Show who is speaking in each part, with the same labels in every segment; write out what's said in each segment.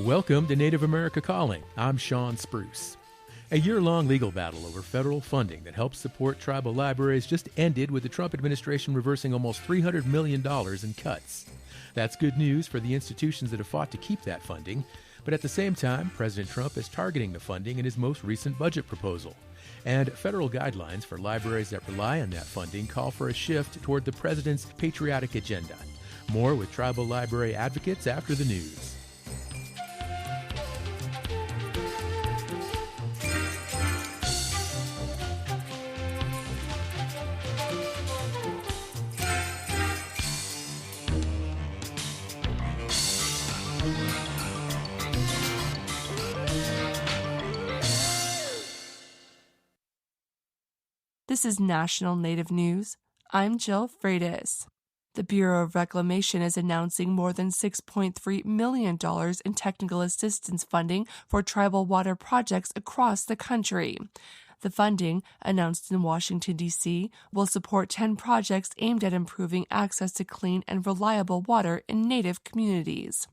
Speaker 1: Welcome to Native America Calling. I'm Sean Spruce. A year-long legal battle over federal funding that helps support tribal libraries just ended with the Trump administration reversing almost $300 million in cuts. That's good news for the institutions that have fought to keep that funding, but at the same time, President Trump is targeting the funding in his most recent budget proposal. And federal guidelines for libraries that rely on that funding call for a shift toward the president's patriotic agenda. More with tribal library advocates after the news.
Speaker 2: This is National Native News. I'm Jill Freitas. The Bureau of Reclamation is announcing more than $6.3 million in technical assistance funding for tribal water projects across the country. The funding, announced in Washington, D.C., will support 10 projects aimed at improving access to clean and reliable water in Native communities.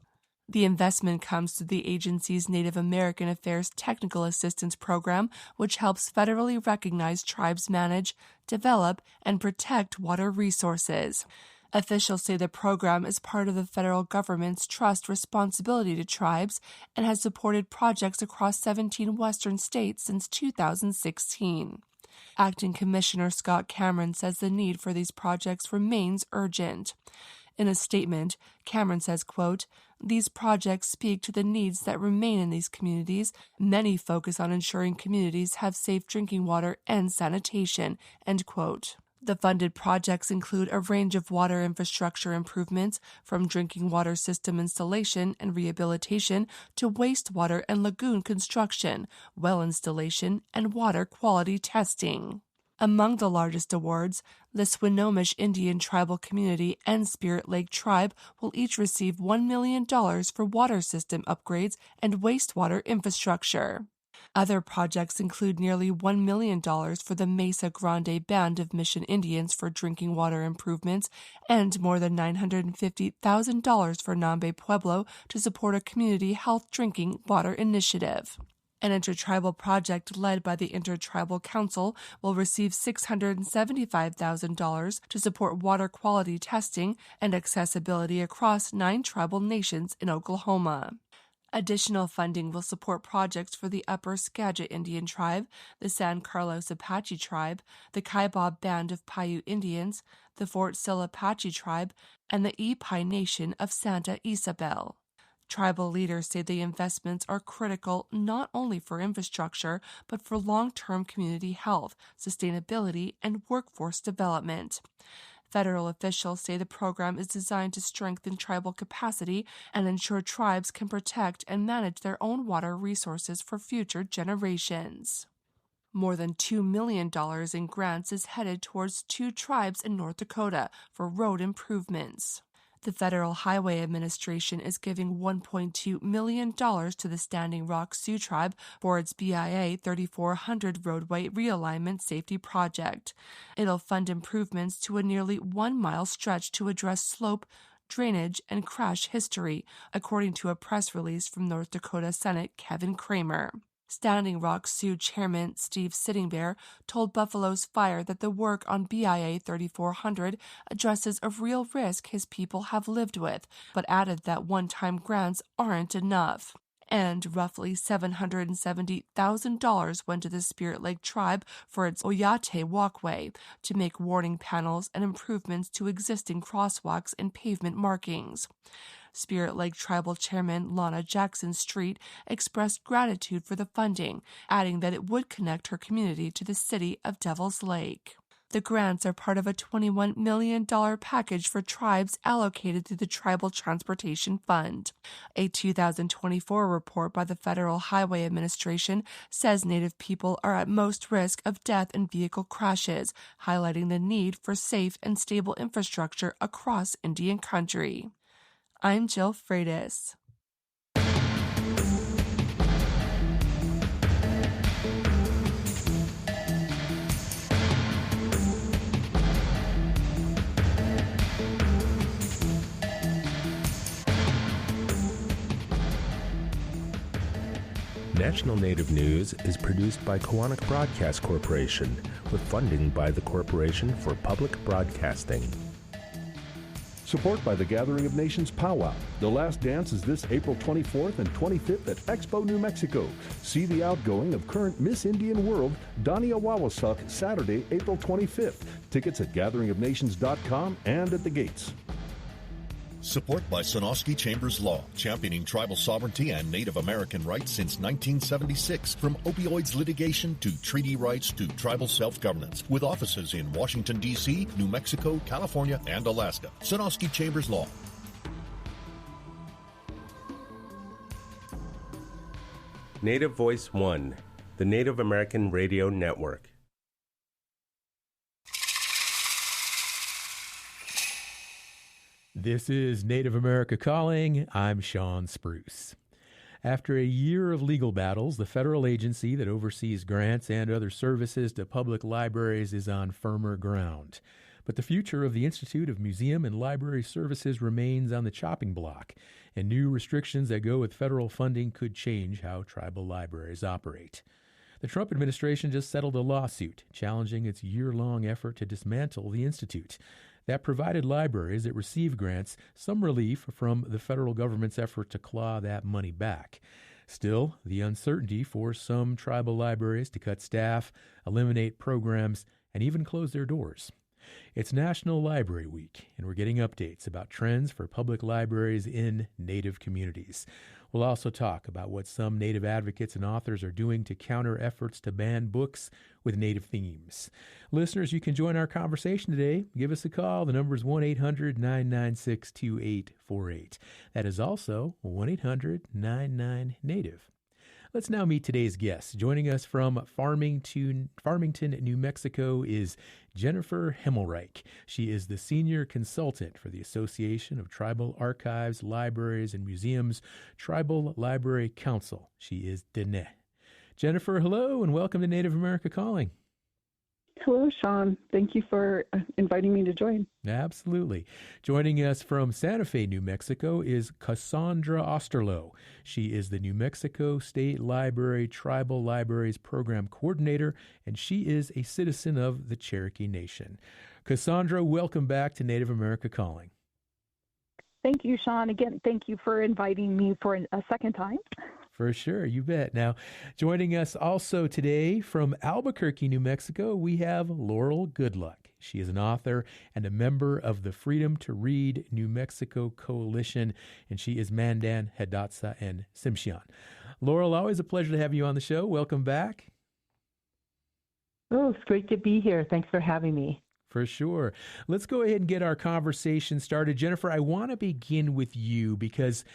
Speaker 2: The investment comes through the agency's Native American Affairs Technical Assistance Program, which helps federally recognized tribes manage, develop, and protect water resources. Officials say the program is part of the federal government's trust responsibility to tribes and has supported projects across 17 western states since 2016. Acting Commissioner Scott Cameron says the need for these projects remains urgent. In a statement, Cameron says, quote, "These projects speak to the needs that remain in these communities. Many focus on ensuring communities have safe drinking water and sanitation," end quote. The funded projects include a range of water infrastructure improvements, from drinking water system installation and rehabilitation to wastewater and lagoon construction, well installation, and water quality testing. Among the largest awards, the Swinomish Indian Tribal Community and Spirit Lake Tribe will each receive $1 million for water system upgrades and wastewater infrastructure. Other projects include nearly $1 million for the Mesa Grande Band of Mission Indians for drinking water improvements and more than $950,000 for Nambe Pueblo to support a community health drinking water initiative. An intertribal project led by the Intertribal Council will receive $675,000 to support water quality testing and accessibility across 9 tribal nations in Oklahoma. Additional funding will support projects for the Upper Skagit Indian Tribe, the San Carlos Apache Tribe, the Kaibab Band of Paiute Indians, the Fort Sill Apache Tribe, and the Epai Nation of Santa Isabel. Tribal leaders say the investments are critical not only for infrastructure, but for long-term community health, sustainability, and workforce development. Federal officials say the program is designed to strengthen tribal capacity and ensure tribes can protect and manage their own water resources for future generations. More than $2 million in grants is headed towards 2 tribes in North Dakota for road improvements. The Federal Highway Administration is giving $1.2 million to the Standing Rock Sioux Tribe for its BIA 3400 roadway realignment safety project. It'll fund improvements to a nearly 1-mile stretch to address slope, drainage, and crash history, according to a press release from North Dakota Senate Kevin Kramer. Standing Rock Sioux Chairman Steve Sittingbear told Buffalo's Fire that the work on BIA 3400 addresses a real risk his people have lived with, but added that one-time grants aren't enough. And roughly $770,000 went to the Spirit Lake Tribe for its Oyate walkway to make warning panels and improvements to existing crosswalks and pavement markings. Spirit Lake Tribal Chairman Lana Jackson Street expressed gratitude for the funding, adding that it would connect her community to the city of Devil's Lake. The grants are part of a $21 million package for tribes allocated through the Tribal Transportation Fund. A 2024 report by the Federal Highway Administration says Native people are at most risk of death in vehicle crashes, highlighting the need for safe and stable infrastructure across Indian country. I'm Jill Freitas.
Speaker 3: National Native News is produced by Koahnic Broadcast Corporation with funding by the Corporation for Public Broadcasting.
Speaker 4: Support by the Gathering of Nations Powwow. The last dance is this April 24th and 25th at Expo, New Mexico. See the outgoing of current Miss Indian World, Dania Wawasuk, Saturday, April 25th. Tickets at gatheringofnations.com and at the gates.
Speaker 5: Support by Sonosky Chambers Law, championing tribal sovereignty and Native American rights since 1976. From opioids litigation to treaty rights to tribal self-governance. With offices in Washington, D.C., New Mexico, California, and Alaska. Sonosky Chambers Law.
Speaker 3: Native Voice One, the Native American Radio Network.
Speaker 1: This is Native America Calling. I'm Sean Spruce. After a year of legal battles, the federal agency that oversees grants and other services to public libraries is on firmer ground. But the future of the Institute of Museum and Library Services remains on the chopping block, and new restrictions that go with federal funding could change how tribal libraries operate. The Trump administration just settled a lawsuit challenging its year-long effort to dismantle the Institute. That provided libraries that receive grants some relief from the federal government's effort to claw that money back. Still, the uncertainty forced some tribal libraries to cut staff, eliminate programs, and even close their doors. It's National Library Week, and we're getting updates about trends for public libraries in Native communities. We'll also talk about what some Native advocates and authors are doing to counter efforts to ban books with Native themes. Listeners, you can join our conversation today. Give us a call. The number is 1-800-996-2848. That is also 1-800-99-NATIVE. Let's now meet today's guest. Joining us from Farmington, New Mexico is Jennifer Himmelreich. She is the senior consultant for the Association of Tribal Archives, Libraries, and Museums, Tribal Library Council. She is Dene. Jennifer, hello, and welcome to Native America Calling.
Speaker 6: Hello, Sean. Thank you for inviting me to join.
Speaker 1: Absolutely. Joining us from Santa Fe, New Mexico is Cassandra Osterloh. She is the New Mexico State Library Tribal Libraries Program Coordinator, and she is a citizen of the Cherokee Nation. Cassandra, welcome back to Native America Calling.
Speaker 6: Thank you, Sean. Again, thank you for inviting me for a second time.
Speaker 1: For sure, you bet. Now, joining us also today from Albuquerque, New Mexico, we have Laurel Goodluck. She is an author and a member of the Freedom to Read New Mexico Coalition, and she is Mandan, Hidatsa, and Tsimshian. Laurel, always a pleasure to have you on the show. Welcome back.
Speaker 7: Oh, it's great to be here. Thanks for having me.
Speaker 1: For sure. Let's go ahead and get our conversation started. Jennifer, I want to begin with you because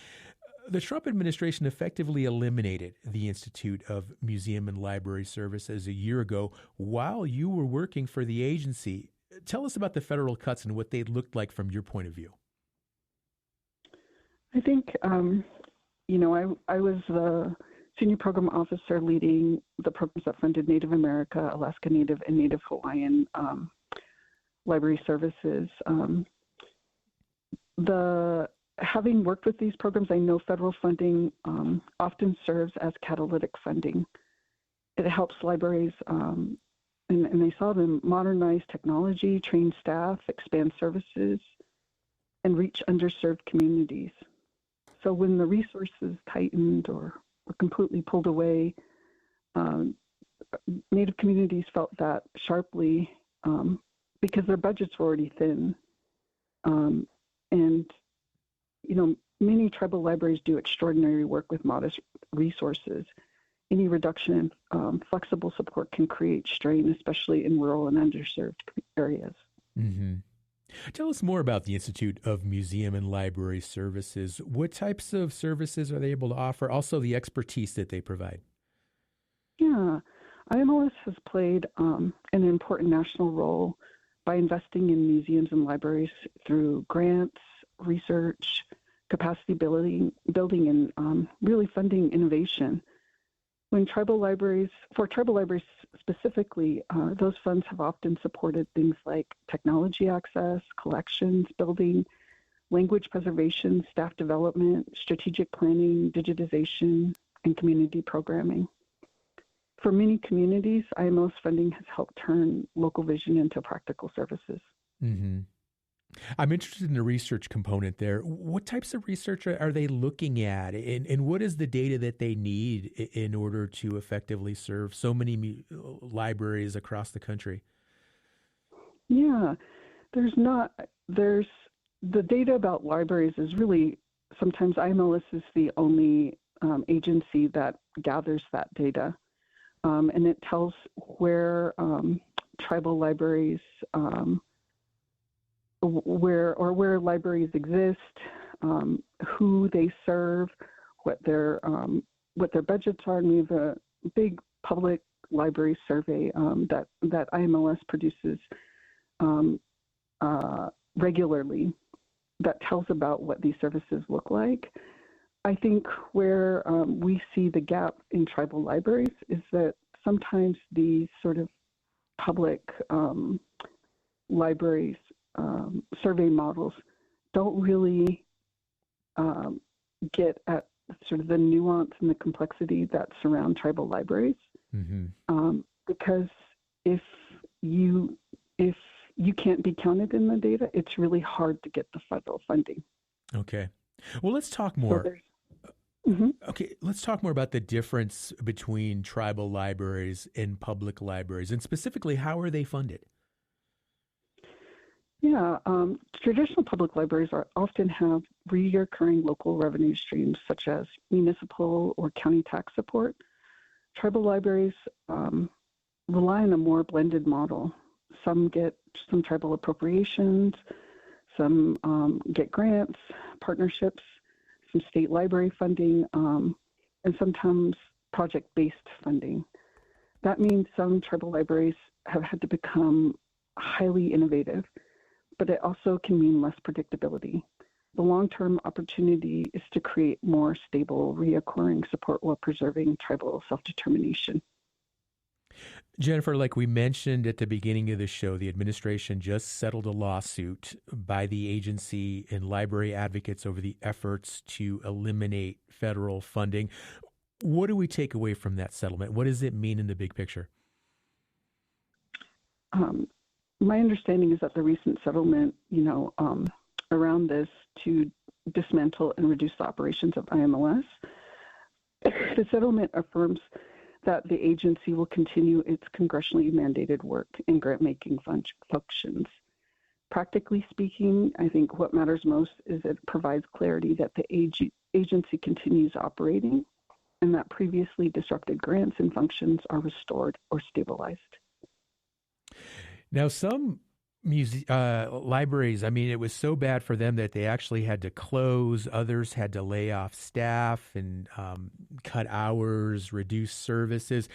Speaker 1: the Trump administration effectively eliminated the Institute of Museum and Library Services a year ago while you were working for the agency. Tell us about the federal cuts and what they looked like from your point of view.
Speaker 6: I think, I was the senior program officer leading the programs that funded Native America, Alaska Native, and Native Hawaiian library services. Having worked with these programs, I know federal funding often serves as catalytic funding. It helps libraries, and they saw them modernize technology, train staff, expand services, and reach underserved communities. So when the resources tightened or were completely pulled away, Native communities felt that sharply because their budgets were already thin. Many tribal libraries do extraordinary work with modest resources. Any reduction in flexible support can create strain, especially in rural and underserved areas.
Speaker 1: Mm-hmm. Tell us more about the Institute of Museum and Library Services. What types of services are they able to offer? Also, the expertise that they provide.
Speaker 6: Yeah, IMLS has played an important national role by investing in museums and libraries through grants, research, capacity building, and really funding innovation. For tribal libraries specifically, those funds have often supported things like technology access, collections building, language preservation, staff development, strategic planning, digitization, and community programming. For many communities, IMLS funding has helped turn local vision into practical services.
Speaker 1: Mm-hmm. I'm interested in the research component there. What types of research are they looking at, and what is the data that they need in order to effectively serve so many libraries across the country?
Speaker 6: Yeah, there's the data about libraries is really, sometimes IMLS is the only agency that gathers that data. And it tells where tribal libraries, where libraries exist, who they serve, what their budgets are. And we have a big public library survey that IMLS produces regularly that tells about what these services look like. I think where we see the gap in tribal libraries is that sometimes these sort of public libraries survey models don't really get at sort of the nuance and the complexity that surround tribal libraries. Mm-hmm. Because if you can't be counted in the data, it's really hard to get the federal funding.
Speaker 1: Okay. Well, let's talk more.
Speaker 6: Mm-hmm.
Speaker 1: Okay, let's talk more about the difference between tribal libraries and public libraries, and specifically, how are they funded?
Speaker 6: Yeah, traditional public libraries often have recurring local revenue streams, such as municipal or county tax support. Tribal libraries rely on a more blended model. Some get some tribal appropriations, some get grants, partnerships, some state library funding, and sometimes project-based funding. That means some tribal libraries have had to become highly innovative, but it also can mean less predictability. The long-term opportunity is to create more stable, reoccurring support while preserving tribal self-determination.
Speaker 1: Jennifer, like we mentioned at the beginning of the show, the administration just settled a lawsuit by the agency and library advocates over the efforts to eliminate federal funding. What do we take away from that settlement? What does it mean in the big picture?
Speaker 6: My understanding is that the recent settlement, around this to dismantle and reduce the operations of IMLS, the settlement affirms that the agency will continue its congressionally mandated work in grant-making functions. Practically speaking, I think what matters most is it provides clarity that the agency continues operating and that previously disrupted grants and functions are restored or stabilized.
Speaker 1: Now, some libraries, it was so bad for them that they actually had to close. Others had to lay off staff and cut hours, reduce services.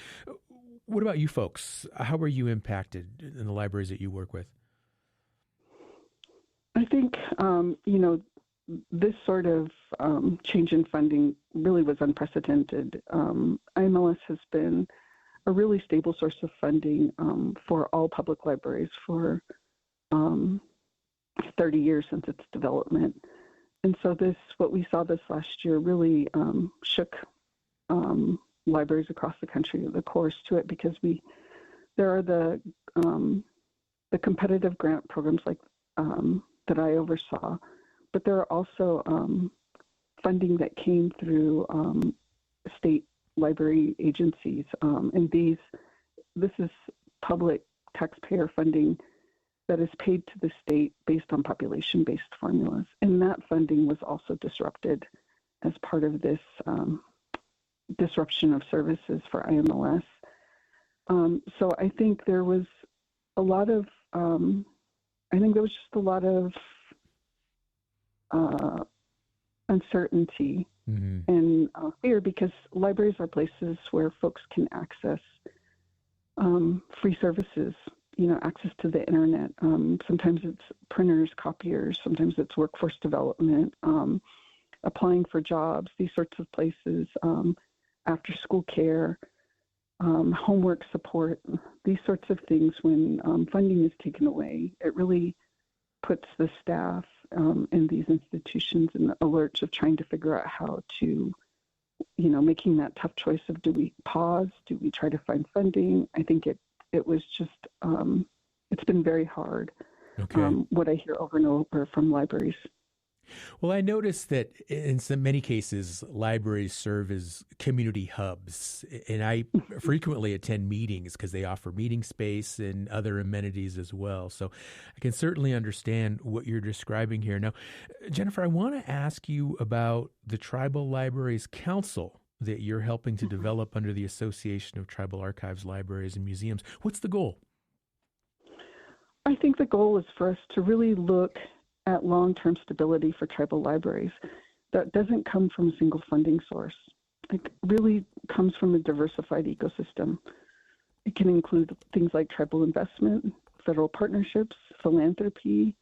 Speaker 1: What about you folks? How were you impacted in the libraries that you work with?
Speaker 6: I think, this sort of change in funding really was unprecedented. IMLS has been a really stable source of funding for all public libraries for 30 years since its development. And so what we saw this last year really shook libraries across the country, the course to it, because there are the competitive grant programs like that I oversaw, but there are also funding that came through state library agencies, and this is public taxpayer funding that is paid to the state based on population-based formulas, and that funding was also disrupted as part of this disruption of services for IMLS. So I think there was a lot of uncertainty and fear, because libraries are places where folks can access free services, access to the internet. Sometimes it's printers, copiers, sometimes it's workforce development, applying for jobs, these sorts of places, after school care, homework support, these sorts of things. When funding is taken away, it really puts the staff in these institutions in the alerts of trying to figure out how to making that tough choice of, do we pause? Do we try to find funding? I think it was just, it's been very hard.
Speaker 1: Okay.
Speaker 6: What I hear over and over from libraries.
Speaker 1: Well, I noticed that in many cases, libraries serve as community hubs, and I frequently attend meetings because they offer meeting space and other amenities as well. So I can certainly understand what you're describing here. Now, Jennifer, I want to ask you about the Tribal Libraries Council that you're helping to develop under the Association of Tribal Archives, Libraries, and Museums. What's the goal?
Speaker 6: I think the goal is for us to really look at long-term stability for tribal libraries that doesn't come from a single funding source. It really comes from a diversified ecosystem. It can include things like tribal investment, federal partnerships, philanthropy,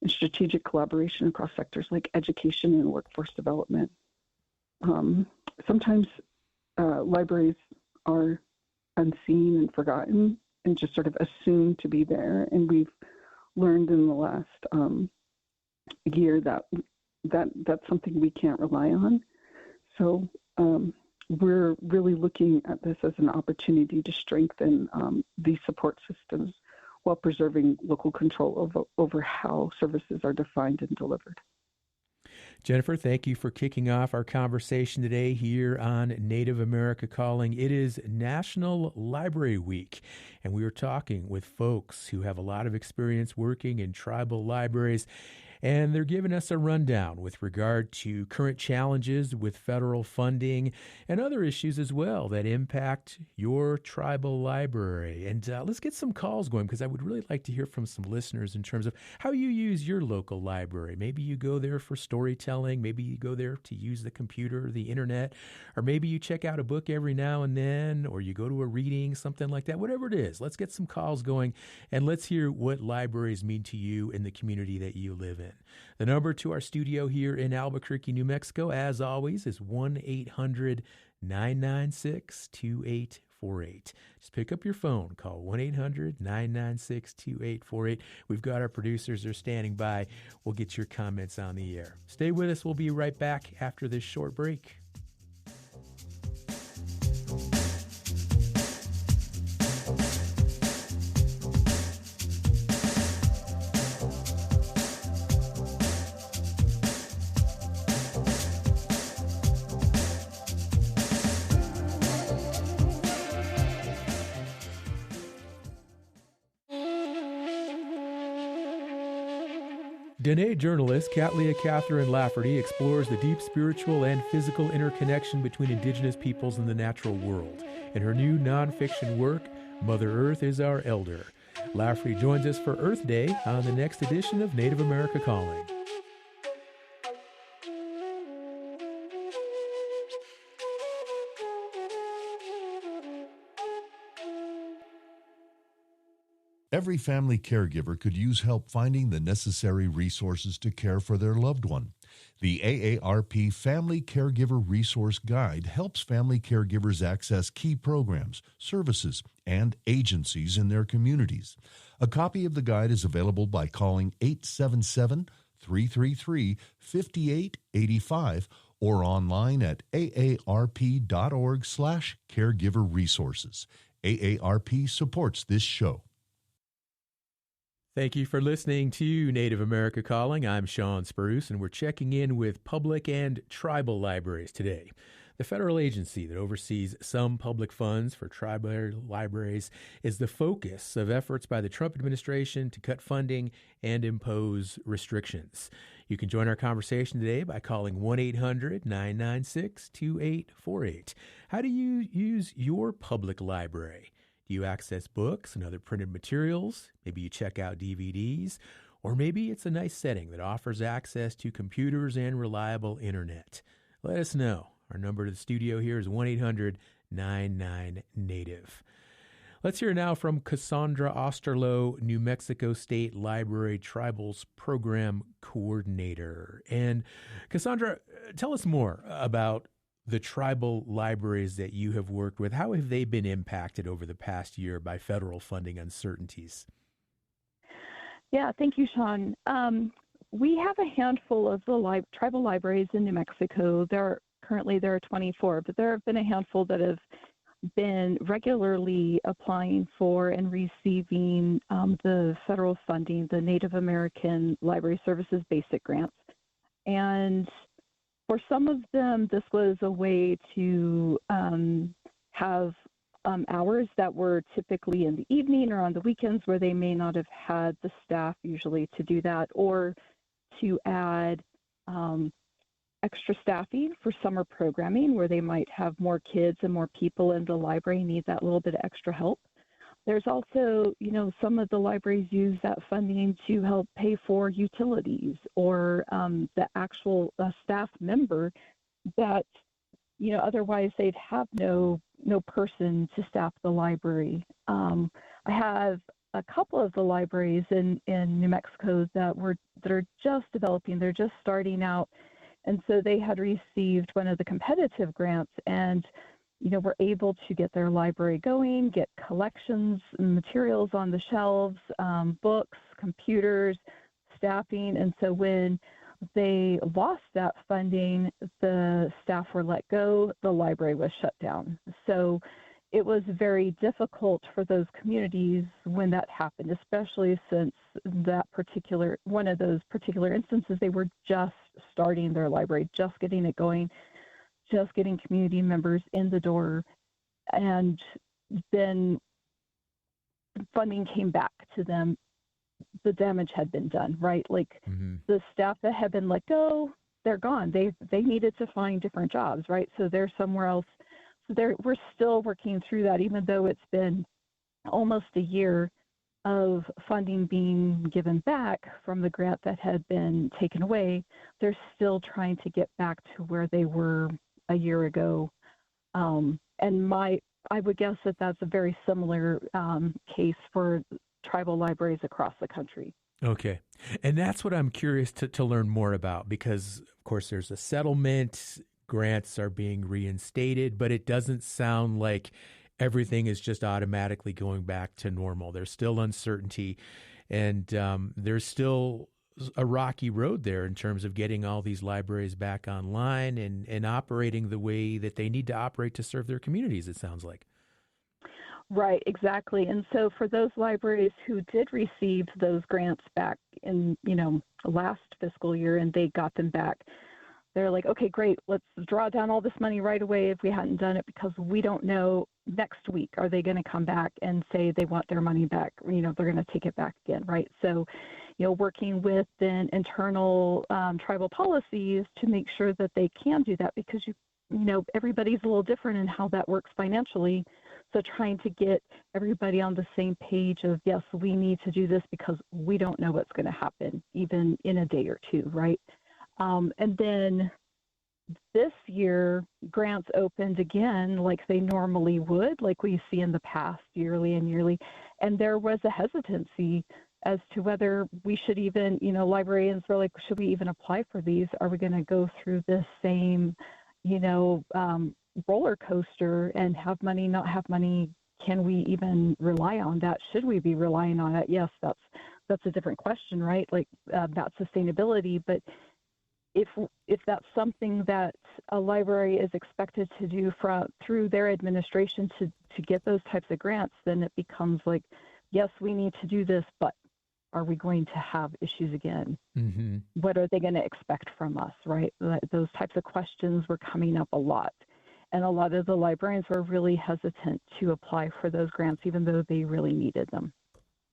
Speaker 6: and strategic collaboration across sectors like education and workforce development. Sometimes libraries are unseen and forgotten and just sort of assumed to be there, and we've learned in the last year that's something we can't rely on. So we're really looking at this as an opportunity to strengthen these support systems while preserving local control over how services are defined and delivered.
Speaker 1: Jennifer, thank you for kicking off our conversation today here on Native America Calling. It is National Library Week, and we are talking with folks who have a lot of experience working in tribal libraries, and they're giving us a rundown with regard to current challenges with federal funding and other issues as well that impact your tribal library. And let's get some calls going, because I would really like to hear from some listeners in terms of how you use your local library. Maybe you go there for storytelling. Maybe you go there to use the computer or the internet. Or maybe you check out a book every now and then, or you go to a reading, something like that. Whatever it is, let's get some calls going, and let's hear what libraries mean to you in the community that you live in. The number to our studio here in Albuquerque, New Mexico, as always, is 1-800-996-2848. Just pick up your phone, call 1-800-996-2848. We've got our producers, they're standing by. We'll get your comments on the air. Stay with us. We'll be right back after this short break. Dene journalist Cattleya Catherine Lafferty explores the deep spiritual and physical interconnection between Indigenous peoples and the natural world. In her new nonfiction work, Mother Earth is Our Elder. Lafferty joins us for Earth Day on the next edition of Native America Calling.
Speaker 5: Every family caregiver could use help finding the necessary resources to care for their loved one. The AARP Family Caregiver Resource Guide helps family caregivers access key programs, services, and agencies in their communities. A copy of the guide is available by calling 877-333-5885 or online at aarp.org/caregiverresources. AARP supports this show.
Speaker 1: Thank you for listening to Native America Calling. I'm Sean Spruce, and we're checking in with public and tribal libraries today. The federal agency that oversees some public funds for tribal libraries is the focus of efforts by the Trump administration to cut funding and impose restrictions. You can join our conversation today by calling 1-800-996-2848. How do you use your public library? Do you access books and other printed materials? Maybe you check out DVDs, or maybe it's a nice setting that offers access to computers and reliable internet. Let us know. Our number to the studio here is 1-800-99-NATIVE. Let's hear now from Cassandra Osterloh, New Mexico State Library Tribals Program Coordinator. And Cassandra, tell us more about the tribal libraries that you have worked with. How have they been impacted over the past year by federal funding uncertainties?
Speaker 8: Yeah, thank you, Sean. We have a handful of the tribal libraries in New Mexico. They're Currently, there are 24, but there have been a handful that have been regularly applying for and receiving the federal funding, the Native American Library Services Basic Grants. And for some of them, this was a way to have hours that were typically in the evening or on the weekends where they may not have had the staff usually to do that, or to add extra staffing for summer programming where they might have more kids and more people in the library need that little bit of extra help. There's also, some of the libraries use that funding to help pay for utilities or the actual staff member that, otherwise they'd have no person to staff the library. I have a couple of the libraries in New Mexico that are just developing. They're just starting out. And so they had received one of the competitive grants and, were able to get their library going, get collections and materials on the shelves, books, computers, staffing. And so when they lost that funding, the staff were let go, the library was shut down. So it was very difficult for those communities when that happened, especially since one of those particular instances, they were just starting their library, just getting it going, just getting community members in the door. And then funding came back to them. The damage had been done, right? Like the staff that had been let go, they're gone. They needed to find different jobs, right? So they're somewhere else. So we're still working through that, even though it's been almost a year of funding being given back from the grant that had been taken away. They're still trying to get back to where they were a year ago. And I would guess that that's a very similar case for tribal libraries across the country.
Speaker 1: Okay. And that's what I'm curious to learn more about, because, of course, there's a settlement. Grants are being reinstated, but it doesn't sound like everything is just automatically going back to normal. There's still uncertainty, and there's still a rocky road there in terms of getting all these libraries back online and operating the way that they need to operate to serve their communities, it sounds like.
Speaker 8: Right, exactly. And so for those libraries who did receive those grants back in, last fiscal year, and they got them back, they're like, okay, great, let's draw down all this money right away if we hadn't done it, because we don't know next week, are they going to come back and say they want their money back? They're going to take it back again, right? So, working with then internal tribal policies to make sure that they can do that, because everybody's a little different in how that works financially. So trying to get everybody on the same page of, yes, we need to do this because we don't know what's going to happen, even in a day or two, right? And then this year, grants opened again like they normally would, like we see in the past, yearly and yearly. And there was a hesitancy as to whether we should even, librarians were like, should we even apply for these? Are we going to go through this same, roller coaster and have money, not have money? Can we even rely on that? Should we be relying on it? Yes, that's a different question, right? Like about sustainability. But if that's something that a library is expected to do through their administration to get those types of grants, then it becomes like, yes, we need to do this, but are we going to have issues again? Mm-hmm. What are they going to expect from us, right? Those types of questions were coming up a lot. And a lot of the librarians were really hesitant to apply for those grants, even though they really needed them.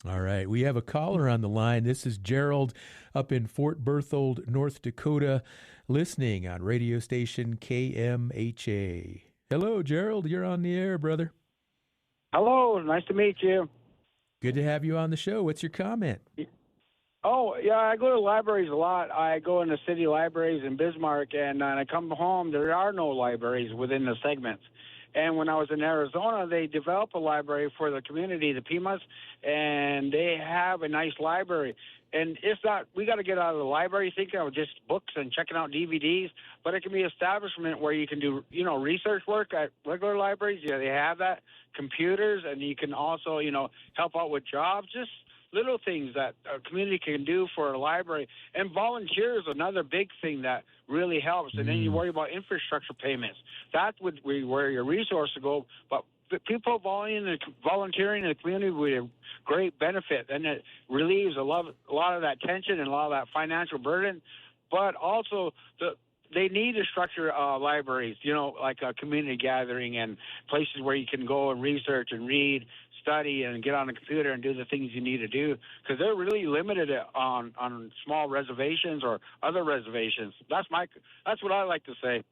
Speaker 1: All right. We have a caller on the line. This is Gerald up in Fort Berthold, North Dakota, listening on radio station KMHA. Hello, Gerald. You're on the air, brother.
Speaker 9: Hello. Nice to meet you.
Speaker 1: Good to have you on the show. What's your comment?
Speaker 9: Oh, yeah, I go to libraries a lot. I go into city libraries in Bismarck, and when I come home, there are no libraries within the segments. And when I was in Arizona, they developed a library for the community, the Pimas, and they have a nice library. And it's not, we got to get out of the library thinking of just books and checking out DVDs, but it can be an establishment where you can do, research work at regular libraries. Yeah, they have that, computers, and you can also, help out with jobs. Just little things that a community can do for a library. And volunteer is another big thing that really helps. And then you worry about infrastructure payments. That would be where your resources go. But people volunteering in the community would be a great benefit, and it relieves a lot of that tension and a lot of that financial burden. But also, they need to structure libraries, like a community gathering and places where you can go and research and read, study, and get on the computer and do the things you need to do, because they're really limited on small reservations or other reservations. That's what I like to say.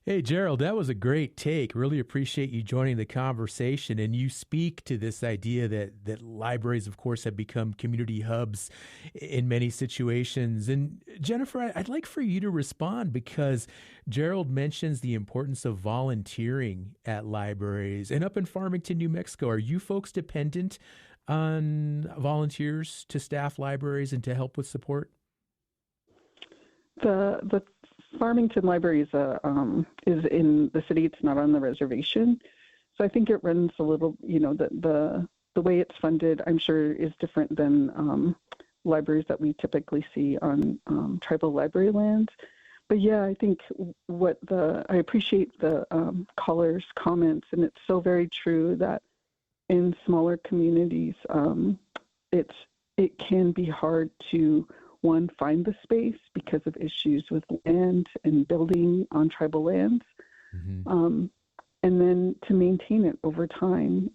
Speaker 1: Hey, Gerald, that was a great take. Really appreciate you joining the conversation. And you speak to this idea that libraries, of course, have become community hubs in many situations. And Jennifer, I'd like for you to respond, because Gerald mentions the importance of volunteering at libraries. And up in Farmington, New Mexico, are you folks dependent on volunteers to staff libraries and to help with support?
Speaker 6: The Farmington Library is in the city. It's not on the reservation, so I think it runs a little. The way it's funded, I'm sure, is different than libraries that we typically see on tribal library lands. But yeah, I think I appreciate the caller's comments, and it's so very true that in smaller communities, it can be hard to find the space because of issues with land and building on tribal lands, and then to maintain it over time.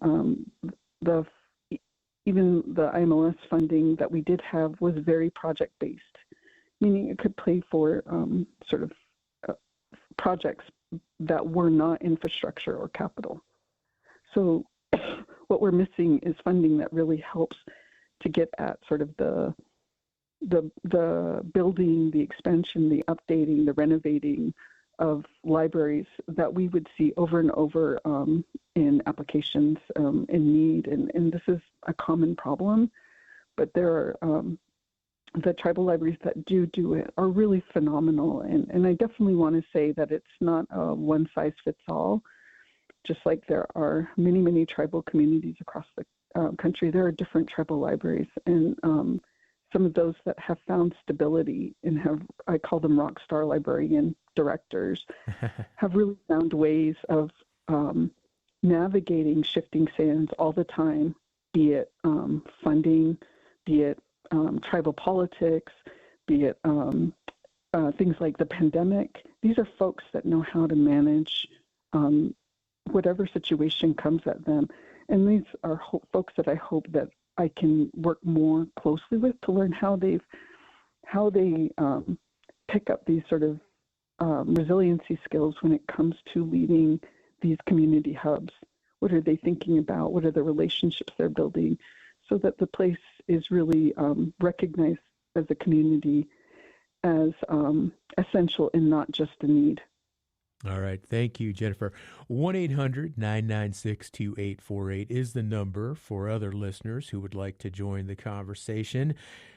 Speaker 6: Even the IMLS funding that we did have was very project-based, meaning it could pay for projects that were not infrastructure or capital. So what we're missing is funding that really helps to get at sort of the building, the expansion, the updating, the renovating of libraries that we would see over and over in applications in need. And this is a common problem, but there are the tribal libraries that do it are really phenomenal. And I definitely want to say that it's not a one-size-fits-all. Just like there are many, many tribal communities across the country, there are different tribal libraries. And some of those that have found stability and I call them rock star librarian directors, have really found ways of navigating shifting sands all the time, be it funding, be it tribal politics, be it things like the pandemic. These are folks that know how to manage whatever situation comes at them. And these are folks that I hope that I can work more closely with to learn how they pick up these sort of resiliency skills when it comes to leading these community hubs. What are they thinking about? What are the relationships they're building, so that the place is really recognized as a community as essential and not just a need.
Speaker 1: All right. Thank you, Jennifer. 1-800-996-2848 is the number for other listeners who would like to join the conversation.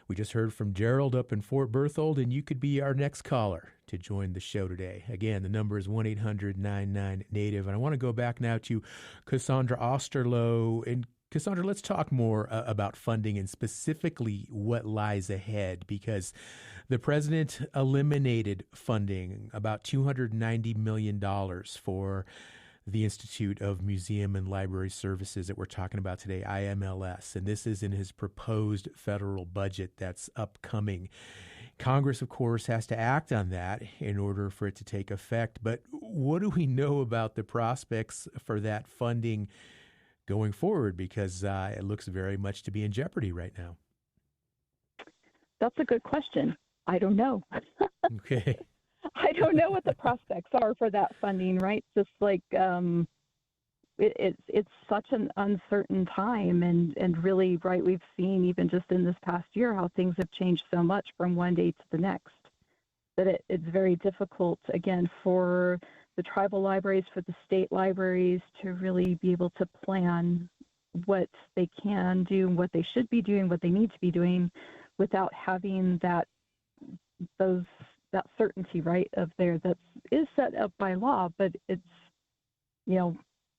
Speaker 1: We just heard from Gerald up in Fort Berthold, and you could be our next caller to join the show today. Again, the number is 1-800-99-NATIVE. And I want to go back now to Cassandra Osterloh. And Cassandra, let's talk more about funding and specifically what lies ahead, because the president eliminated funding, about $290 million for the Institute of Museum and Library Services that we're talking about today, IMLS. And this is in his proposed federal budget that's upcoming. Congress, of course, has to act on that in order for it to take effect. But what do we know about the prospects for that funding going forward? Because it looks very much to be in jeopardy right now.
Speaker 8: That's a good question. I don't know.
Speaker 1: Okay.
Speaker 8: I don't know what the prospects are for that funding, right? Just like it's such an uncertain time, and really, right, we've seen even just in this past year how things have changed so much from one day to the next, that it's very difficult, again, for the tribal libraries, for the state libraries to really be able to plan what they can do, what they should be doing, what they need to be doing, without having that certainty, right, of there that is set up by law, but it's,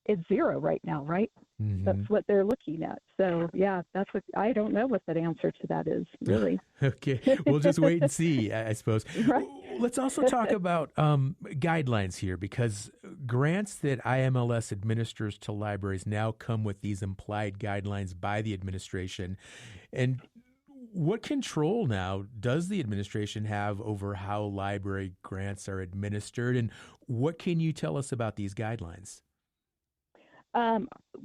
Speaker 8: it's zero right now, right?
Speaker 1: Mm-hmm.
Speaker 8: That's what they're looking at. So yeah, that's what I don't know what that answer to that is, really.
Speaker 1: Okay, we'll just wait and see, I suppose.
Speaker 8: Right.
Speaker 1: Let's also talk about guidelines here, because grants that IMLS administers to libraries now come with these implied guidelines by the administration. And what control now does the administration have over how library grants are administered, and what can you tell us about these guidelines?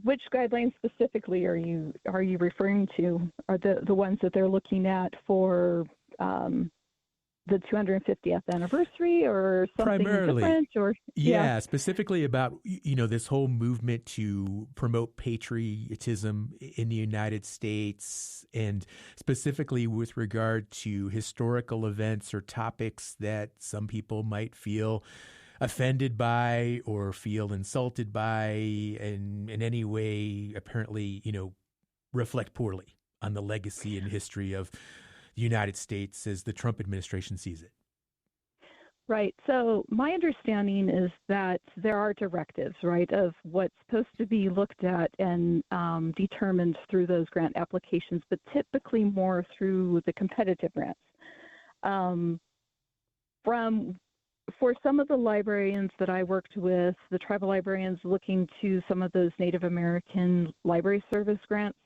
Speaker 8: Which guidelines specifically are you referring to? Are the ones that they're looking at for the 250th anniversary, or something
Speaker 1: Primarily,
Speaker 8: different? Or
Speaker 1: yeah, specifically about this whole movement to promote patriotism in the United States, and specifically with regard to historical events or topics that some people might feel offended by or feel insulted by, and in any way apparently, reflect poorly on the legacy and history of the United States as the Trump administration sees it.
Speaker 8: Right. So my understanding is that there are directives, right, of what's supposed to be looked at and determined through those grant applications, but typically more through the competitive grants. For some of the librarians that I worked with, the tribal librarians looking to some of those Native American library service grants,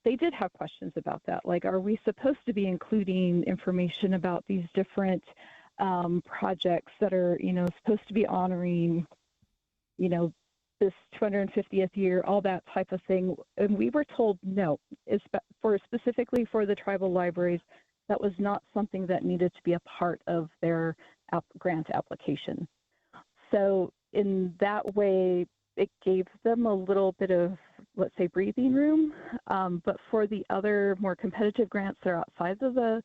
Speaker 8: they did have questions about that. Like, are we supposed to be including information about these different projects that are, supposed to be honoring, this 250th year, all that type of thing? And we were told no, specifically for the tribal libraries, that was not something that needed to be a part of their grant application. So in that way, it gave them a little bit of, let's say, breathing room. But for the other more competitive grants that are outside of the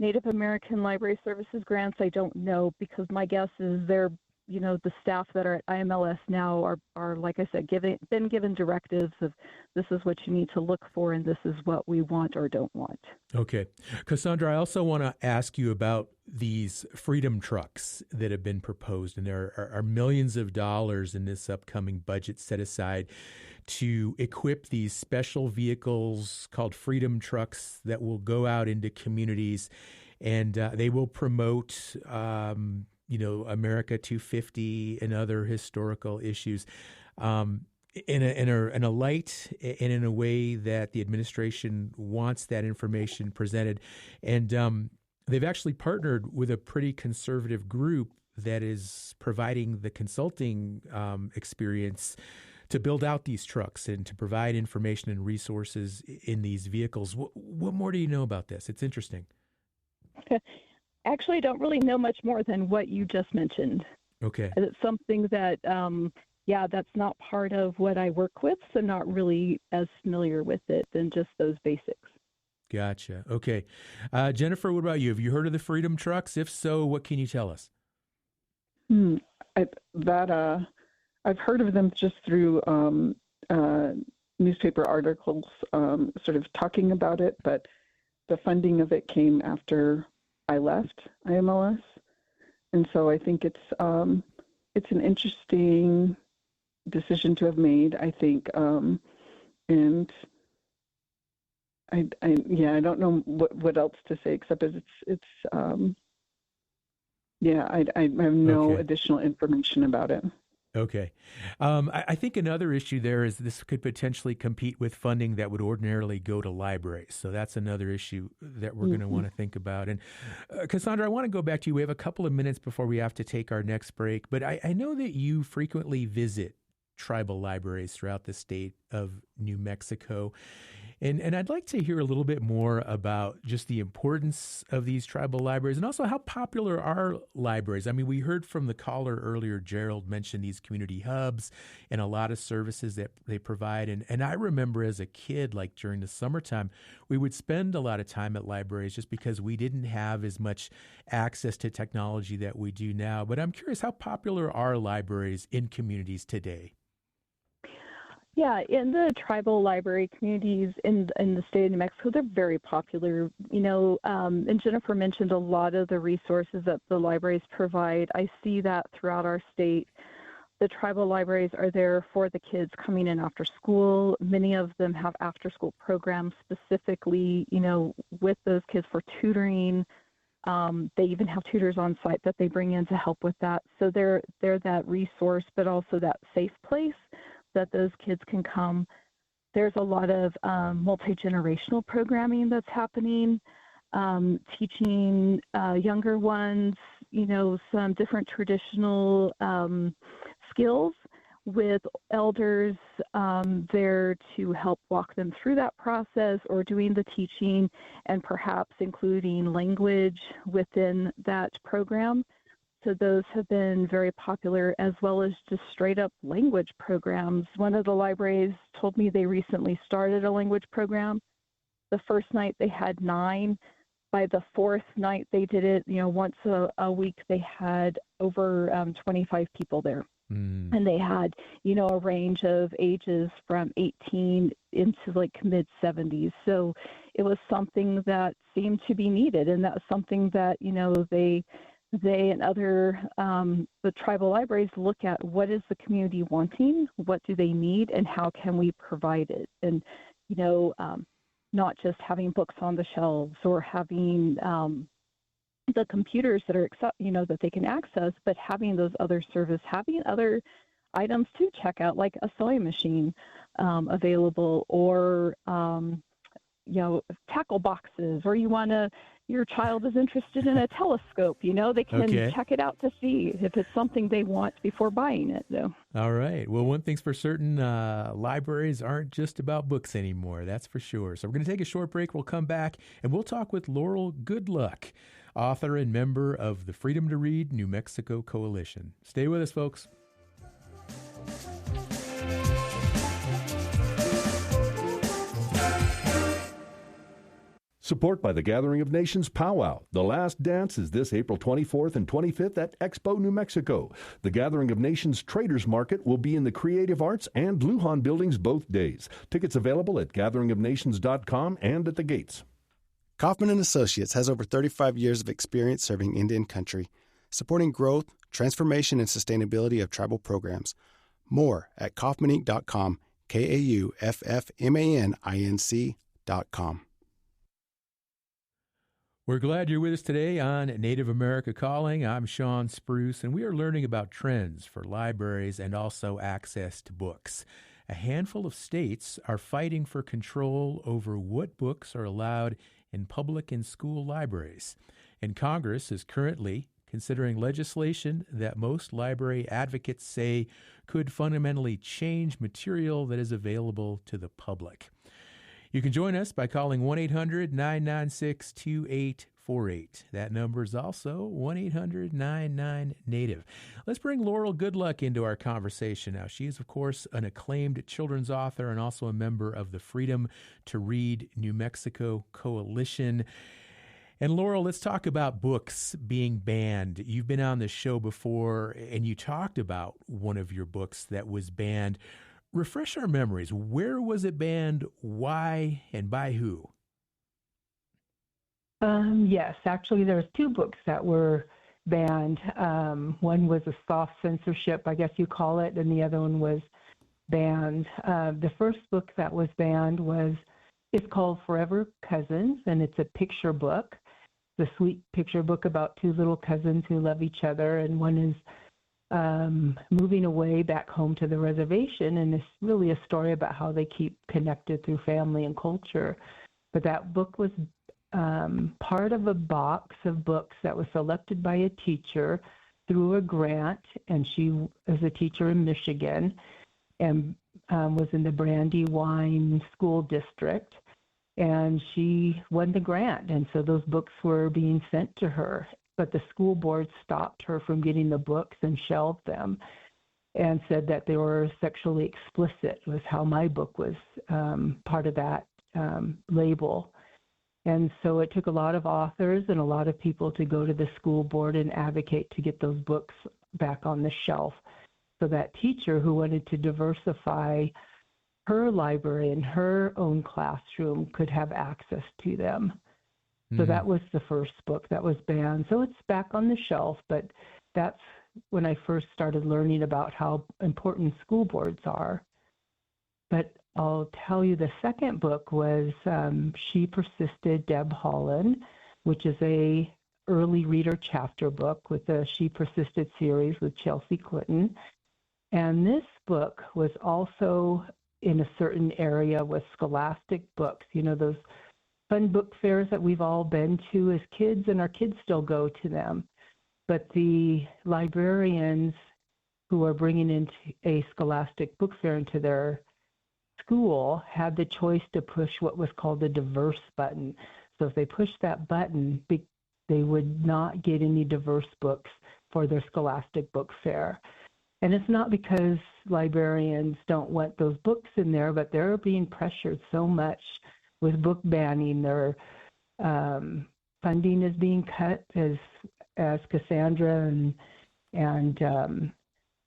Speaker 8: Native American Library Services grants, I don't know, because my guess is they're, the staff that are at IMLS now are like I said, been given directives of this is what you need to look for and this is what we want or don't want.
Speaker 1: Okay. Cassandra, I also want to ask you about these freedom trucks that have been proposed, and there are millions of dollars in this upcoming budget set aside to equip these special vehicles called freedom trucks that will go out into communities, and they will promote America 250 and other historical issues in a light and in a way that the administration wants that information presented. And they've actually partnered with a pretty conservative group that is providing the consulting experience to build out these trucks and to provide information and resources in these vehicles. What more do you know about this? It's interesting.
Speaker 8: Actually, I don't really know much more than what you just mentioned.
Speaker 1: Okay.
Speaker 8: It's something that, that's not part of what I work with, so not really as familiar with it than just those basics.
Speaker 1: Gotcha. Okay. Jennifer, what about you? Have you heard of the freedom trucks? If so, what can you tell us?
Speaker 6: I've heard of them just through newspaper articles sort of talking about it, but the funding of it came after I left IMLS, and so I think it's an interesting decision to have made, I think, and I don't know what else to say except as I have no additional information about it.
Speaker 1: Okay. I think another issue there is this could potentially compete with funding that would ordinarily go to libraries. So that's another issue that we're going to want to think about. And Cassandra, I want to go back to you. We have a couple of minutes before we have to take our next break, but I know that you frequently visit tribal libraries throughout the state of New Mexico. And I'd like to hear a little bit more about just the importance of these tribal libraries and also how popular are libraries. I mean, we heard from the caller earlier, Gerald mentioned these community hubs and a lot of services that they provide. And I remember as a kid, like during the summertime, we would spend a lot of time at libraries just because we didn't have as much access to technology that we do now. But I'm curious, how popular are libraries in communities today?
Speaker 8: Yeah, in the tribal library communities in the state of New Mexico, they're very popular. And Jennifer mentioned a lot of the resources that the libraries provide. I see that throughout our state. The tribal libraries are there for the kids coming in after school. Many of them have after-school programs specifically, with those kids for tutoring. They even have tutors on site that they bring in to help with that. So they're that resource, but also that safe place that those kids can come. There's a lot of multi-generational programming that's happening, teaching younger ones, some different traditional skills with elders there to help walk them through that process, or doing the teaching and perhaps including language within that program. So those have been very popular, as well as just straight up language programs. One of the libraries told me they recently started a language program. The first night they had 9. By the fourth night they did it, once a week, they had over 25 people there. And they had, a range of ages from 18 into like mid 70s. So it was something that seemed to be needed. And that's something that, they and other, the tribal libraries look at: what is the community wanting? What do they need? And how can we provide it? And, not just having books on the shelves or having the computers that are, that they can access, but having those other services, having other items to check out, like a sewing machine available, or, tackle boxes, or your child is interested in a telescope, they can check it out to see if it's something they want before buying it. So.
Speaker 1: All right. Well, one thing's for certain, libraries aren't just about books anymore. That's for sure. So we're going to take a short break. We'll come back and we'll talk with Laurel Goodluck, author and member of the Freedom to Read New Mexico Coalition. Stay with us, folks.
Speaker 4: Support by the Gathering of Nations Powwow. The last dance is this April 24th and 25th at Expo, New Mexico. The Gathering of Nations Traders Market will be in the Creative Arts and Lujan buildings both days. Tickets available at gatheringofnations.com and at the gates.
Speaker 10: Kaufman & Associates has over 35 years of experience serving Indian country, supporting growth, transformation, and sustainability of tribal programs. More at kaufmaninc.com, KAUFFMANINC.com.
Speaker 1: We're glad you're with us today on Native America Calling. I'm Sean Spruce, and we are learning about trends for libraries and also access to books. A handful of states are fighting for control over what books are allowed in public and school libraries. And Congress is currently considering legislation that most library advocates say could fundamentally change material that is available to the public. You can join us by calling 1-800-996-2848. That number is also 1-800-99-NATIVE. Let's bring Laurel Goodluck into our conversation now. She is, of course, an acclaimed children's author and also a member of the Freedom to Read New Mexico Coalition. And Laurel, let's talk about books being banned. You've been on this show before, and you talked about one of your books that was banned. Refresh our memories. Where was it banned? Why? And by who?
Speaker 7: Yes, actually, there's 2 books that were banned. One was a soft censorship, I guess you call it, and the other one was banned. The first book that was banned is called Forever Cousins, and it's a picture book. It's a sweet picture book about 2 little cousins who love each other, and one is moving away back home to the reservation, and it's really a story about how they keep connected through family and culture. But that book was part of a box of books that was selected by a teacher through a grant, and she is a teacher in Michigan and was in the Brandywine School District, and she won the grant, and so those books were being sent to her. But the school board stopped her from getting the books and shelved them and said that they were sexually explicit, was how my book was part of that label. And so it took a lot of authors and a lot of people to go to the school board and advocate to get those books back on the shelf. So that teacher who wanted to diversify her library and her own classroom could have access to them. So that was the first book that was banned. So it's back on the shelf, but that's when I first started learning about how important school boards are. But I'll tell you the second book was She Persisted, Deb Holland, which is a early reader chapter book with the She Persisted series with Chelsea Clinton. And this book was also in a certain area with scholastic books, you know, those fun book fairs that we've all been to as kids, and our kids still go to them. But the librarians who are bringing into a scholastic book fair into their school had the choice to push what was called the diverse button. So if they pushed that button, they would not get any diverse books for their scholastic book fair. And it's not because librarians don't want those books in there, but they're being pressured so much with book banning. Their funding is being cut, as Cassandra and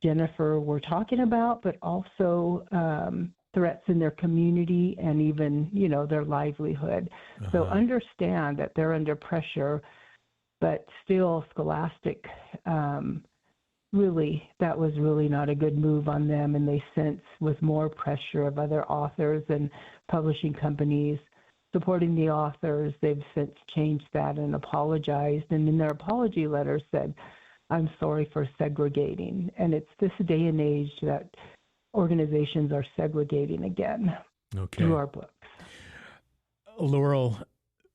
Speaker 7: Jennifer were talking about, but also threats in their community and even, you know, their livelihood. So understand that they're under pressure, but still Scholastic, really, that was really not a good move on them. And they sense with more pressure of other authors and publishing companies supporting the authors, they've since changed that and apologized. And in their apology letter said, I'm sorry for segregating. And it's this day and age that organizations are segregating again through our books.
Speaker 1: Laurel,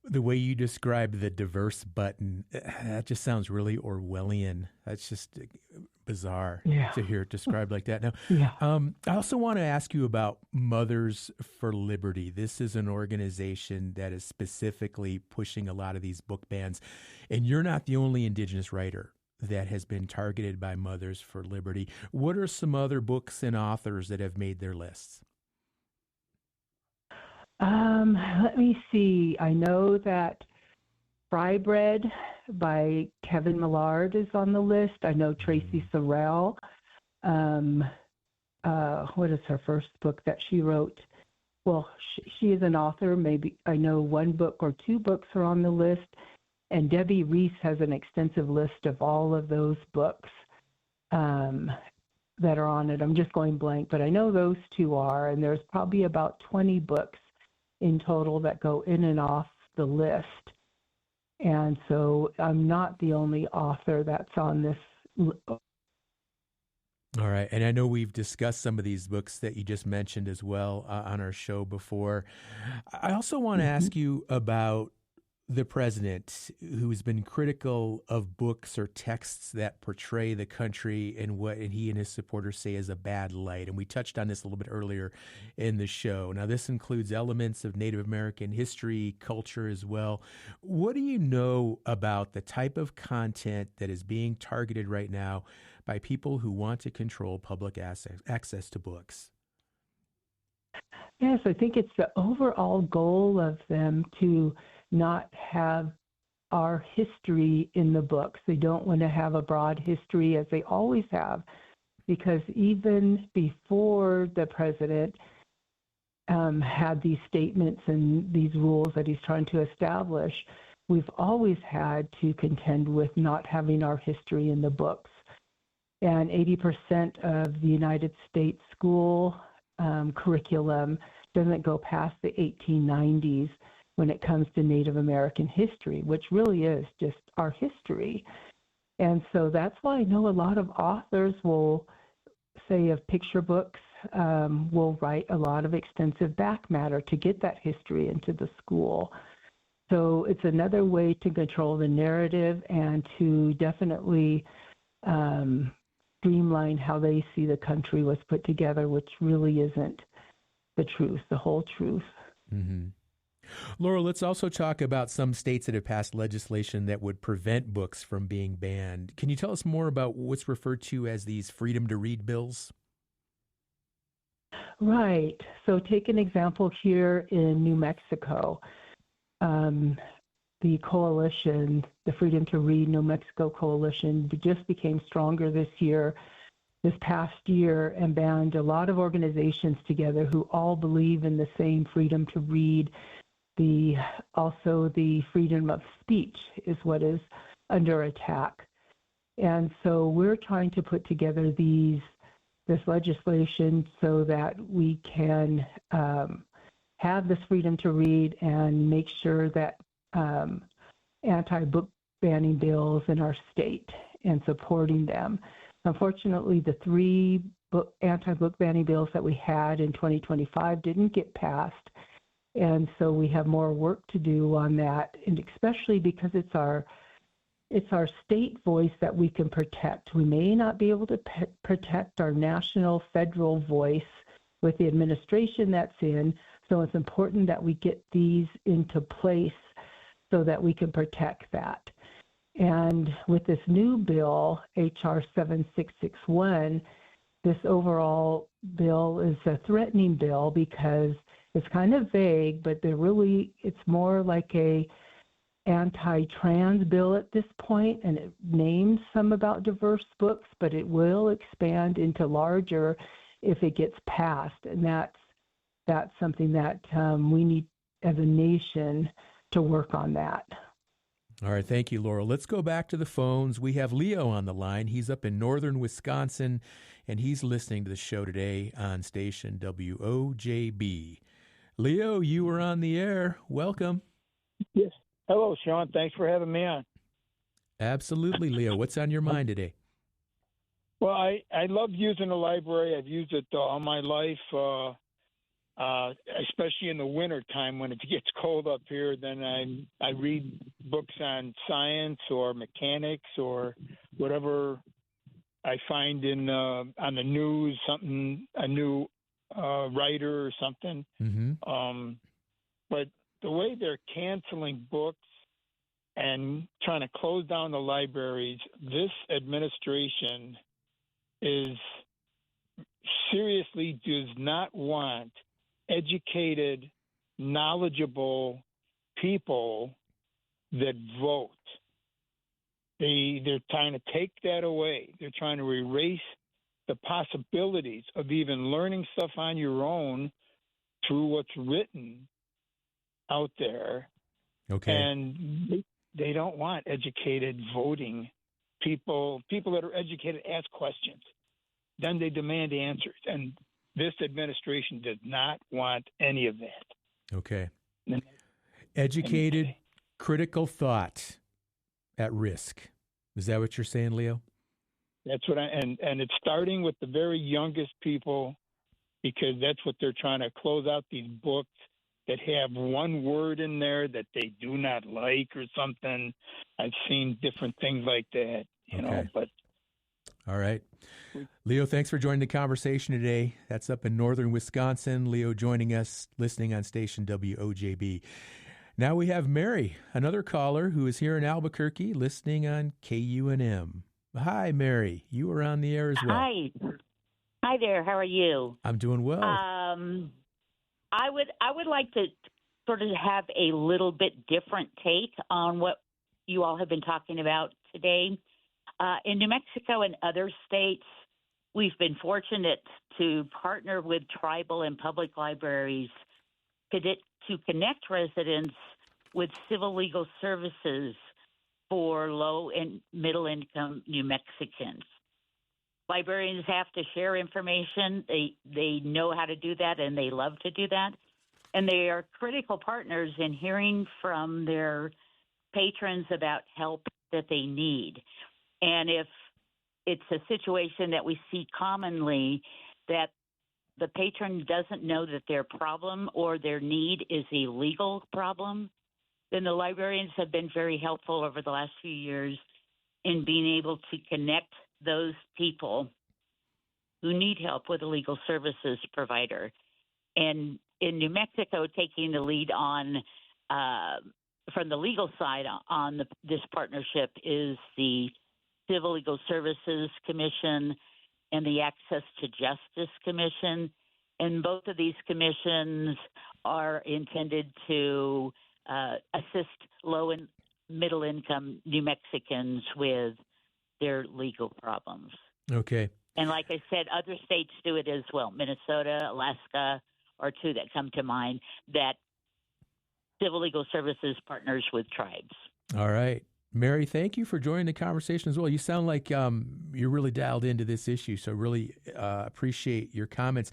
Speaker 1: the way you describe the diverse button, that just sounds really Orwellian. That's just bizarre to hear it described like that. Now, I also want to ask you about Mothers for Liberty. This is an organization that is specifically pushing a lot of these book bans, and you're not the only Indigenous writer that has been targeted by Mothers for Liberty. What are some other books and authors that have made their lists?
Speaker 7: Let me see. I know that Fry Bread by Kevin Millard is on the list. I know Tracy Sorrell. What is her first book that she wrote? Well, she is an author. Maybe I know one book or two books are on the list. And Debbie Reese has an extensive list of all of those books that are on it. I'm just going blank, but I know those two are. And there's probably about 20 books in total that go in and off the list. And so I'm not the only author that's on this.
Speaker 1: All right. And I know we've discussed some of these books that you just mentioned as well on our show before. I also want to ask you about the president, who's been critical of books or texts that portray the country in what he and his supporters say is a bad light. And we touched on this a little bit earlier in the show. Now, this includes elements of Native American history, culture as well. What do you know about the type of content that is being targeted right now by people who want to control public access to books?
Speaker 7: Yes, I think it's the overall goal of them to not have our history in the books. They don't want to have a broad history as they always have, because even before the president had these statements and these rules that he's trying to establish, we've always had to contend with not having our history in the books. And 80% of the United States school curriculum doesn't go past the 1890s when it comes to Native American history, which really is just our history. And so that's why I know a lot of authors will say of picture books, will write a lot of extensive back matter to get that history into the school. So it's another way to control the narrative and to definitely streamline how they see the country was put together, which really isn't the truth, the whole truth.
Speaker 1: Mm-hmm. Laura, let's also talk about some states that have passed legislation that would prevent books from being banned. Can you tell us more about what's referred to as these freedom to read bills?
Speaker 7: Right. So take an example here in New Mexico. The coalition, the Freedom to Read New Mexico Coalition, just became stronger this past year, and banned a lot of organizations together who all believe in the same freedom to read. Also the freedom of speech is what is under attack. And so we're trying to put together this legislation so that we can have this freedom to read and make sure that anti-book banning bills in our state and supporting them. Unfortunately, the three anti-book banning bills that we had in 2025 didn't get passed. And so we have more work to do on that, and especially because it's our state voice that we can protect. We may not be able to protect our national, federal voice with the administration that's in, so it's important that we get these into place so that we can protect that. And with this new bill, H.R. 7661, this overall bill is a threatening bill because it's kind of vague, but it's more like a anti-trans bill at this point, and it names some about diverse books, but it will expand into larger if it gets passed, and that's something that we need as a nation to work on that.
Speaker 1: All right, thank you, Laurel. Let's go back to the phones. We have Leo on the line. He's up in northern Wisconsin, and he's listening to the show today on station WOJB. Leo, you were on the air. Welcome.
Speaker 11: Yes. Hello, Sean. Thanks for having me on.
Speaker 1: Absolutely, Leo. What's on your mind today?
Speaker 11: Well, I love using the library. I've used it all my life, especially in the winter time when it gets cold up here. Then I read books on science or mechanics or whatever I find on the news, a new writer or something.
Speaker 1: Mm-hmm.
Speaker 11: But the way they're canceling books and trying to close down the libraries, this administration seriously does not want educated, knowledgeable people that vote. They're trying to take that away. They're trying to erase the possibilities of even learning stuff on your own through what's written out there.
Speaker 1: Okay.
Speaker 11: And they don't want educated voting people that are educated ask questions. Then they demand answers. And this administration does not want any of that.
Speaker 1: Okay. Educated, critical thought at risk. Is that what you're saying, Leo?
Speaker 11: That's what and it's starting with the very youngest people, because that's what they're trying to close out these books that have one word in there that they do not like or something. I've seen different things like that, you know, but.
Speaker 1: All right. Leo, thanks for joining the conversation today. That's up in northern Wisconsin. Leo joining us, listening on station WOJB. Now we have Mary, another caller who is here in Albuquerque, listening on KUNM. Hi, Mary. You are on the air as well.
Speaker 12: Hi there. How are you?
Speaker 1: I'm doing well.
Speaker 12: I would like to sort of have a little bit different take on what you all have been talking about today. In New Mexico and other states, we've been fortunate to partner with tribal and public libraries to connect residents with civil legal services for low and middle income New Mexicans. Librarians have to share information. They know how to do that, and they love to do that. And they are critical partners in hearing from their patrons about help that they need. And if it's a situation that we see commonly, that the patron doesn't know that their problem or their need is a legal problem, then the librarians have been very helpful over the last few years in being able to connect those people who need help with a legal services provider. And in New Mexico, taking the lead on from the legal side on this partnership is the Civil Legal Services Commission and the Access to Justice Commission. And both of these commissions are intended to assist low and middle income New Mexicans with their legal problems.
Speaker 1: Okay.
Speaker 12: And like I said, other states do it as well. Minnesota, Alaska are two that come to mind that Civil Legal Services partners with tribes.
Speaker 1: All right. Mary, thank you for joining the conversation as well. You sound like you're really dialed into this issue, so really appreciate your comments.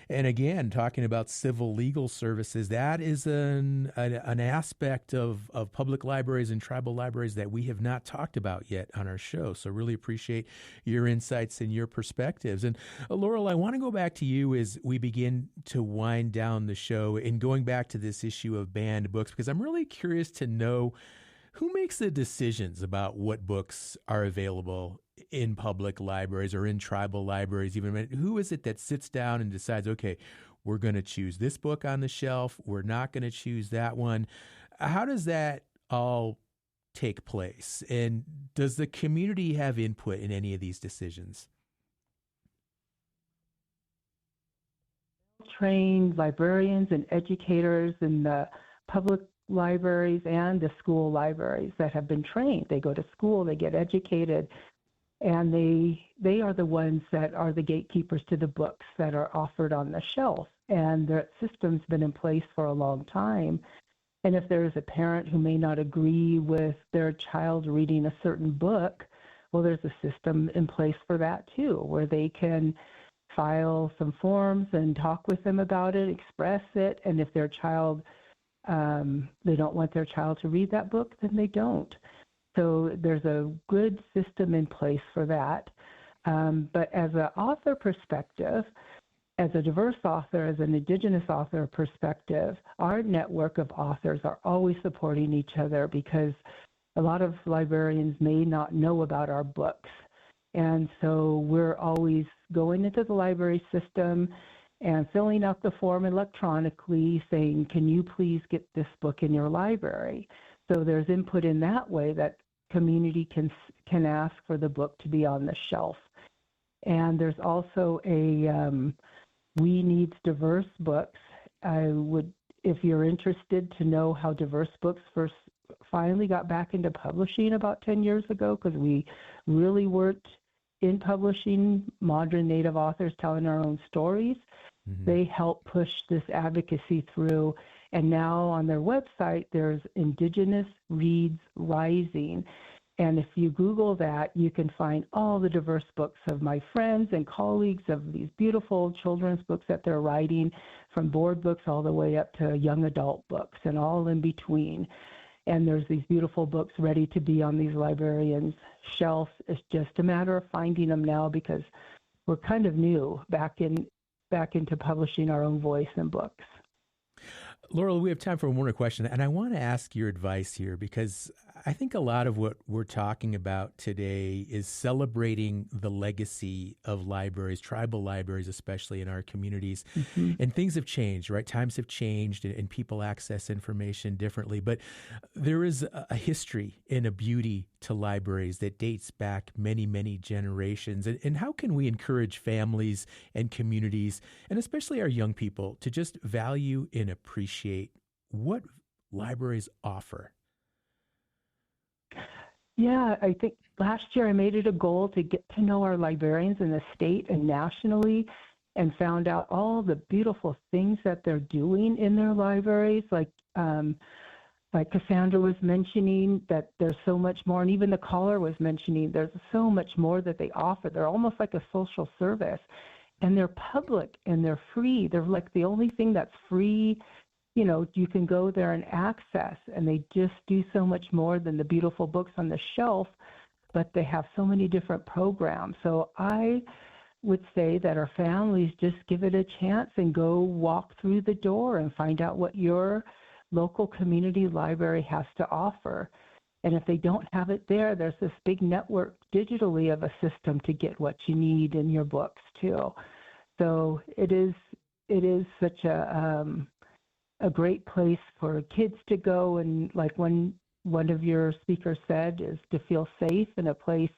Speaker 1: And again, talking about civil legal services, that is an aspect of public libraries and tribal libraries that we have not talked about yet on our show. So really appreciate your insights and your perspectives. And Laurel, I want to go back to you as we begin to wind down the show and going back to this issue of banned books, because I'm really curious to know who makes the decisions about what books are available in public libraries or in tribal libraries? Even who is it that sits down and decides, okay, we're going to choose this book on the shelf, we're not going to choose that one? How does that all take place? And does the community have input in any of these decisions?
Speaker 7: Trained librarians and educators in the public libraries and the school libraries that have been trained. They go to school, they get educated, and they are the ones that are the gatekeepers to the books that are offered on the shelf. And the system's been in place for a long time. And if there is a parent who may not agree with their child reading a certain book, well, there's a system in place for that too, where they can file some forms and talk with them about it, express it, and if their child they don't want their child to read that book, then they don't. So there's a good system in place for that. But as an author perspective, as a diverse author, as an Indigenous author perspective, our network of authors are always supporting each other because a lot of librarians may not know about our books. And so we're always going into the library system and filling out the form electronically saying, can you please get this book in your library? So there's input in that way that community can ask for the book to be on the shelf. And there's also a We Needs Diverse Books. I would, if you're interested to know how diverse books first finally got back into publishing about 10 years ago, because we really weren't in publishing modern Native authors telling our own stories. Mm-hmm. They help push this advocacy through. And now on their website, there's Indigenous Reads Rising. And if you Google that, you can find all the diverse books of my friends and colleagues of these beautiful children's books that they're writing, from board books all the way up to young adult books and all in between. And there's these beautiful books ready to be on these librarians' shelves. It's just a matter of finding them now because we're kind of new back into publishing our own voice in books.
Speaker 1: Laurel, we have time for one more question, and I want to ask your advice here because I think a lot of what we're talking about today is celebrating the legacy of libraries, tribal libraries, especially in our communities. Mm-hmm. And things have changed, right? Times have changed and people access information differently. But there is a history and a beauty to libraries that dates back many, many generations. And how can we encourage families and communities, and especially our young people, to just value and appreciate what libraries offer?
Speaker 7: Yeah, I think last year I made it a goal to get to know our librarians in the state and nationally, and found out all the beautiful things that they're doing in their libraries. Like Cassandra was mentioning, that there's so much more, and even the caller was mentioning there's so much more that they offer. They're almost like a social service, and they're public and they're free. They're like the only thing that's free. You know, you can go there and access, and they just do so much more than the beautiful books on the shelf, but they have so many different programs. So I would say that our families just give it a chance and go walk through the door and find out what your local community library has to offer. And if they don't have it there, there's this big network digitally of a system to get what you need in your books too. So it is such a great place for kids to go, and like one of your speakers said, is to feel safe in a place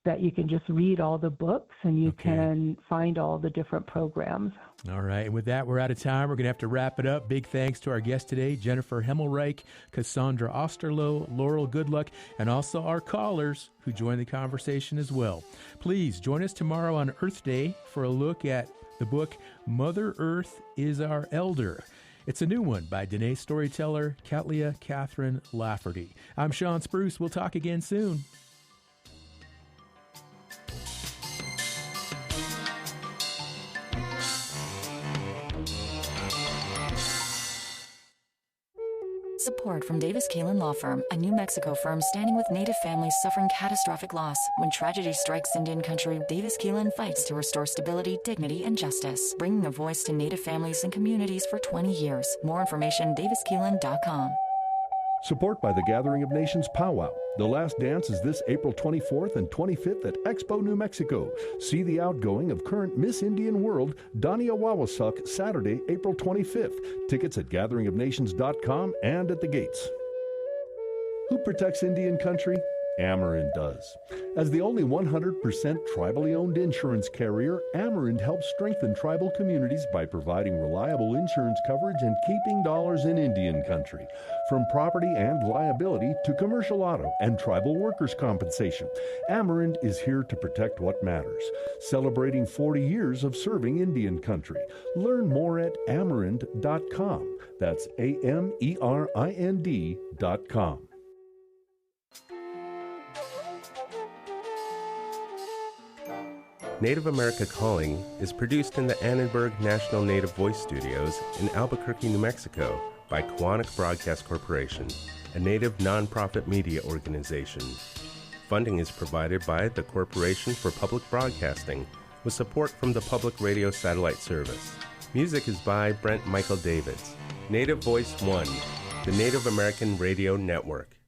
Speaker 7: that you can just read all the books and you can find all the different programs.
Speaker 1: All right. And with that, we're out of time. We're going to have to wrap it up. Big thanks to our guests today, Jennifer Hemmelreich, Cassandra Osterloh, Laurel Goodluck, and also our callers who joined the conversation as well. Please join us tomorrow on Earth Day for a look at the book Mother Earth is Our Elder. It's a new one by Dene storyteller Katlia Catherine Lafferty. I'm Sean Spruce. We'll talk again soon.
Speaker 13: Support from Davis Kaelin Law Firm, a New Mexico firm standing with Native families suffering catastrophic loss. When tragedy strikes Indian country, Davis Kaelin fights to restore stability, dignity, and justice, bringing a voice to Native families and communities for 20 years. More information, daviskaelin.com.
Speaker 4: Support by the Gathering of Nations Powwow. The last dance is this April 24th and 25th at Expo, New Mexico. See the outgoing of current Miss Indian World, Dania Wawasuk, Saturday, April 25th. Tickets at gatheringofnations.com and at the gates. Who protects Indian country? Amerind does. As the only 100% tribally owned insurance carrier, Amerind helps strengthen tribal communities by providing reliable insurance coverage and keeping dollars in Indian country. From property and liability to commercial auto and tribal workers' compensation, Amerind is here to protect what matters. Celebrating 40 years of serving Indian country. Learn more at amerind.com. That's AMERIND.com.
Speaker 3: Native America Calling is produced in the Annenberg National Native Voice Studios in Albuquerque, New Mexico by Quantic Broadcast Corporation, a Native nonprofit media organization. Funding is provided by the Corporation for Public Broadcasting with support from the Public Radio Satellite Service. Music is by Brent Michael Davids. Native Voice One, the Native American Radio Network.